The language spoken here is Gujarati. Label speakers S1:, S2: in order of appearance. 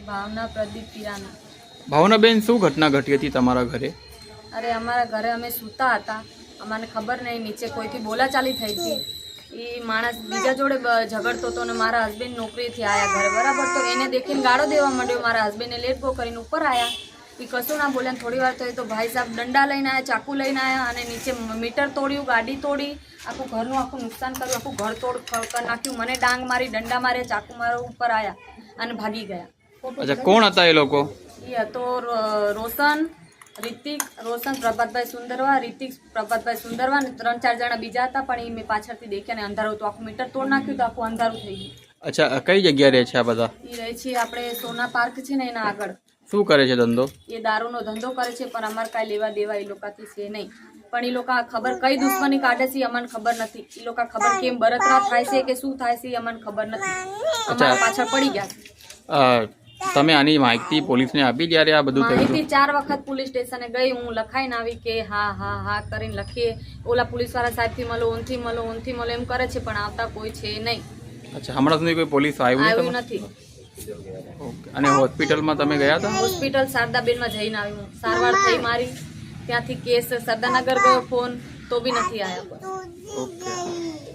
S1: ભાવના પ્રદીપ પિરાના।
S2: ભાવનાબેન, શું ઘટના ઘટી હતી તમારા ઘરે?
S1: અરે અમારા ઘરે અમે સૂતા હતા, અમને ખબર નહીં, નીચે કોઈથી બોલાચાલી થઈ હતી। એ માણસ બીજા જોડે ઝઘડતો હતો ને મારા હસબન્ડ નોકરીથી આવ્યા ઘરે, બરાબર? તો એને દેખીને ગાળો દેવા માંડ્યો। મારા હસબન્ડને લેટ ગો કરીને ઉપર આવ્યા, એ કશું ના બોલ્યા। થોડી વાર તો ભાઈ સાહેબ દંડા લઈને આવ્યા, ચાકુ લઈને આવ્યા અને નીચે મીટર તોડ્યું, ગાડી તોડી, આખું ઘરનું આખું નુકસાન કર્યું, આખું ઘર તોડ કરી નાખ્યું। મને ડાંગ મારી, દંડા માર્યા, ચાકુ મારા ઉપર આવ્યા અને ભાગી ગયા।
S2: અચ્છા, કોણ હતા એ લોકો?
S1: એ હતો રોશન, રિતિક, રોશન પ્રભાતભાઈ સુંદરવા, રિતિક પ્રભાતભાઈ સુંદરવા ને 3-4 જણા બીજા હતા, પણ એ મેં પાછળથી દેખ્યા ને અંધારું તો આખું મીટર તોડ નાખ્યું, તો આખું અંધારું થઈ ગયું।
S2: અચ્છા, કઈ જગ્યા રહે છે આ બધા?
S1: એ રહે છે આપણે સોના પાર્ક છે ને એના આગળ।
S2: શું કરે છે ધંધો?
S1: એ દારૂનો ધંધો કરે છે, પણ અમારે કાંઈ લેવા દેવા એ લોકોથી છે નહીં। પણ એ લોકો ખબર કઈ દુશ્મની કાઢે છે અમને ખબર નથી। એ લોકો ખબર કેમ બળતરા થાય છે કે શું થાય છે એ અમને ખબર નથી, અમારા પાછળ પડી ગયા છે।
S2: તમે આની માહિતી પોલીસને આપી જ્યારે આ બધું થયું?
S1: માહિતી 4 વખત પોલીસ સ્ટેશને ગઈ, હું લખાઈને આવી કે હા હા હા કરીને લખીએ। ઓલા પોલીસવાળા સાહેબથી મળો, ઊનથી મળો, ઊનથી મળો એમ કરે છે, પણ આવતા કોઈ છે નહીં।
S2: અચ્છા, હમણાં સુધી કોઈ પોલીસ
S1: આવ્યું નથી।
S2: ઓકે, અને હોસ્પિટલમાં તમે ગયા હતા?
S1: હોસ્પિટલ શારદાબેનમાં જઈને આવી હું, સારવાર થઈ મારી, ત્યાંથી કેસ સરદારનગર ગયો ફોન, તો બી નથી આવ્યા કોઈ।
S2: ઓકે।